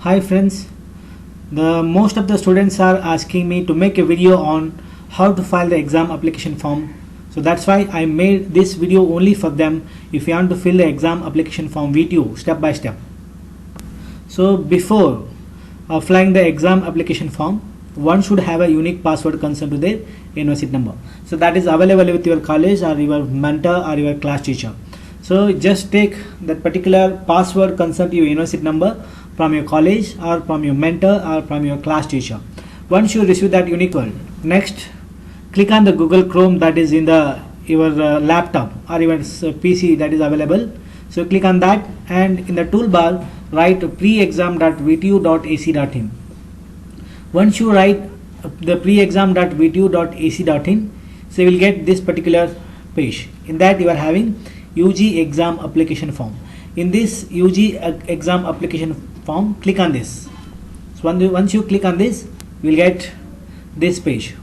Hi friends, the most of the students are asking me to make a video on how to file the exam application form. So that's why I made this video only for them if you want to fill the exam application form with you step by step. So before filling the exam application form, one should have a unique password concerned to their university number. So that is available with your college or your mentor or your class teacher. So just take that particular password concerned to your university number from your college or from your mentor or from your class teacher. Once you receive that unique word, next click on the Google Chrome that is in the your laptop or your PC that is available. So click on that and in the toolbar write preexam.vtu.ac.in. Once you write the preexam.vtu.ac.in, so you will get this particular page. In that you are having UG exam application form. In this UG exam application form, click on this. So once you click on this, you will get this page.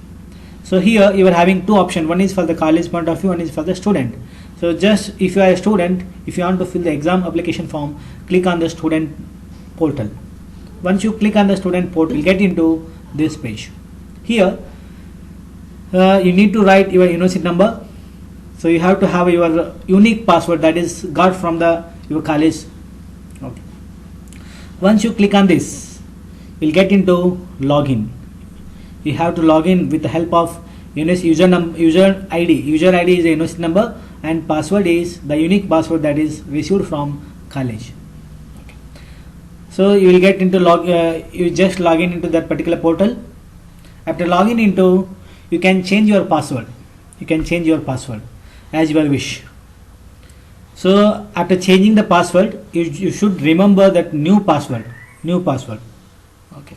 So here you are having two options. One is for the college point of view, one is for the student. So just if you are a student, if you want to fill the exam application form, click on the student portal. Once you click on the student portal, you will get into this page. Here you need to write your university number. So you have to have your unique password that is got from your college. Okay. Once you click on this, you'll get into login. You have to log in with the help of user ID. User ID is the university number and password is the unique password that is received from college. Okay. So you will get into you just log in into that particular portal. After logging into, you can change your password. You can change your password as your wish. So after changing the password, you should remember that new password. Okay.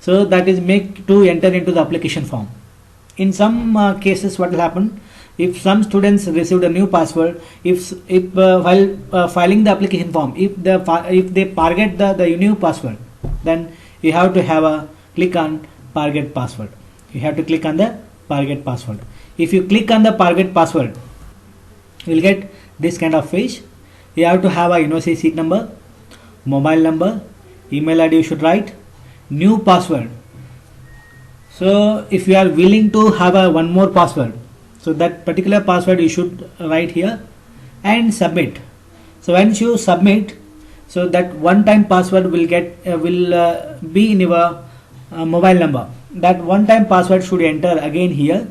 So that is make to enter into the application form. In some cases, what will happen? If some students received a new password, if while filing the application form, if they forget the new password, then you have to have a click on forget password. You have to click on the forget password. If you click on the forget password, you will get this kind of page. You have to have a university seat number, mobile number, email ID you should write, new password. So if you are willing to have one more password, so that particular password you should write here and submit. So once you submit, so that one time password will be in your mobile number. That one time password should enter again here,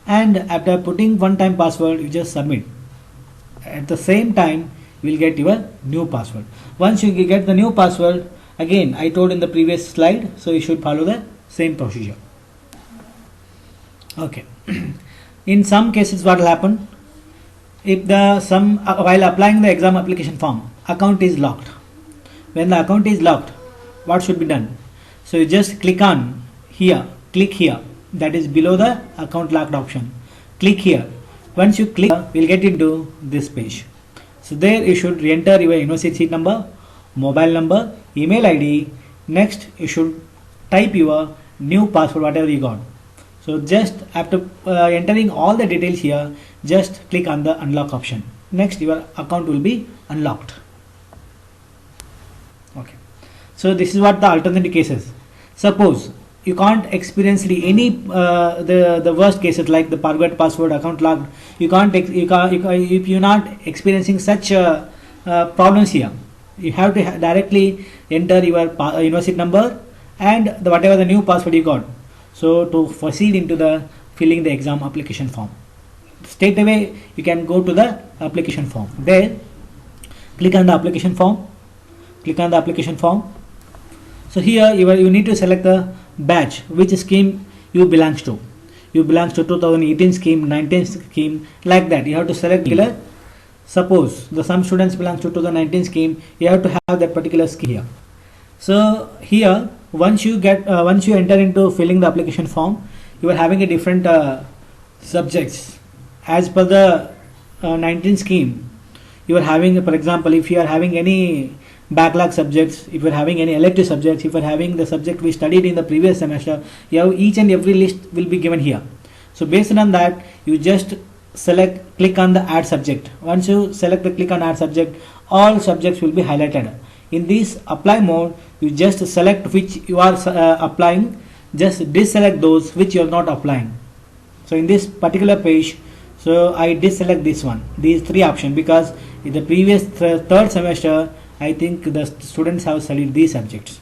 and after putting one time password you just submit. At the same time you will get your new password. Once you get the new password, again I told in the previous slide, so you should follow the same procedure. Okay. In some cases what will happen, if while applying the exam application form, account is locked. When the account is locked, what should be done? So you just click here, that is below the account locked option. Click here. Once you click, we'll get into this page. So there you should enter your university seat number, mobile number, email ID. Next you should type your new password, whatever you got. So just after entering all the details here, just click on the unlock option. Next your account will be unlocked. Okay. So this is what the alternative cases. Suppose you can't experience any the worst cases like the forgot password, account locked. If you're not experiencing such problems here, you have to directly enter your university number and whatever the new password you got. So to proceed into the filling the exam application form, straight away you can go to the application form. There, click on the application form. So here you need to select the batch, which scheme you belongs to. You belongs to 2018 scheme, 19 scheme, like that. You have to select particular. Suppose some students belongs to 2019 scheme, you have to have that particular scheme here. So here once you enter into filling the application form, you are having a different subjects as per the 19 scheme. You are having, for example, if you are having any backlog subjects, if you are having any elective subjects, if you are having the subject we studied in the previous semester, you have each and every list will be given here. So based on that, you just click on the add subject. Once you click on add subject, all subjects will be highlighted. In this apply mode, you just select which you are applying, just deselect those which you are not applying. So in this particular page, so I deselect this one, these three options, because in the previous third semester I think the students have studied these subjects.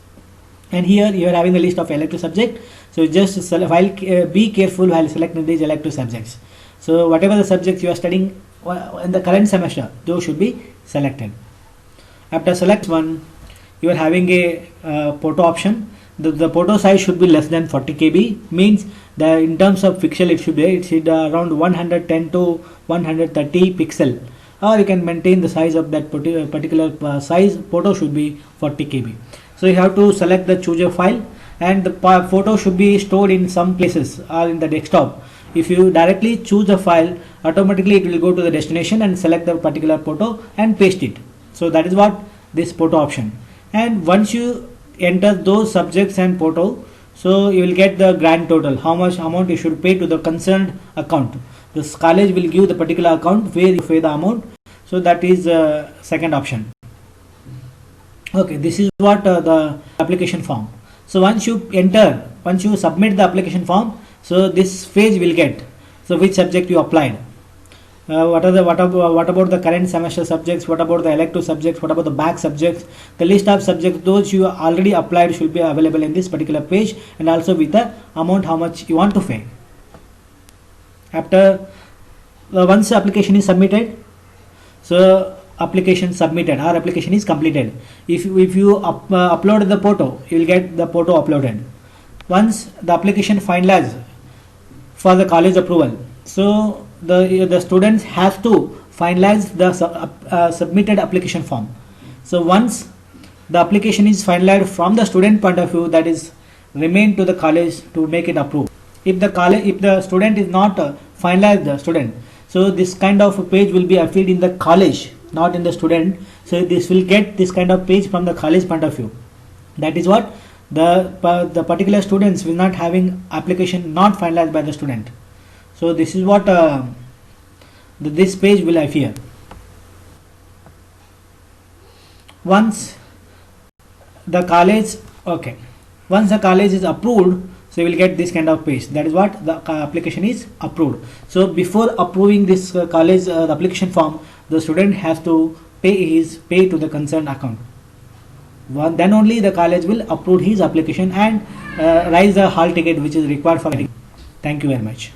And here you are having a list of elective subject, so just select, be careful while selecting these elective subjects. So whatever the subjects you are studying in the current semester, those should be selected. After select one, you are having a photo option. The photo size should be less than 40 KB, means that in terms of pixel it should be around 110 to 130 pixel, or you can maintain the size of that particular size. Photo should be 40 KB. So you have to select the choose a file, and the photo should be stored in some places or in the desktop. If you directly choose a file, automatically it will go to the destination and select the particular photo and paste it. So that is what this photo option. And once you enter those subjects and photo, so you will get the grand total, how much amount you should pay to the concerned account. This college will give the particular account where you pay the amount. So that is second option. Okay, this is what the application form. So once you submit the application form, so this page will get, so which subject you applied, what about the current semester subjects, what about the elective subjects, what about the back subjects, the list of subjects those you already applied should be available in this particular page, and also with the amount how much you want to pay. After once the application is submitted, so application submitted, our application is completed. If you upload the photo, you will get the photo uploaded. Once the application finalized for the college approval, so the students have to finalize the submitted application form. So once the application is finalized from the student point of view, that is remain to the college to make it approved. If the student is not finalized the student, so this kind of page will be appeared in the college, not in the student. So this will get this kind of page from the college point of view. That is what the particular students will not having application not finalized by the student. So this is what this page will appear. Once the college is approved, so you will get this kind of page. That is what the application is approved. So before approving this college the application form, the student has to pay to the concerned account. Then only the college will approve his application and raise the hall ticket which is required for it. Thank you very much.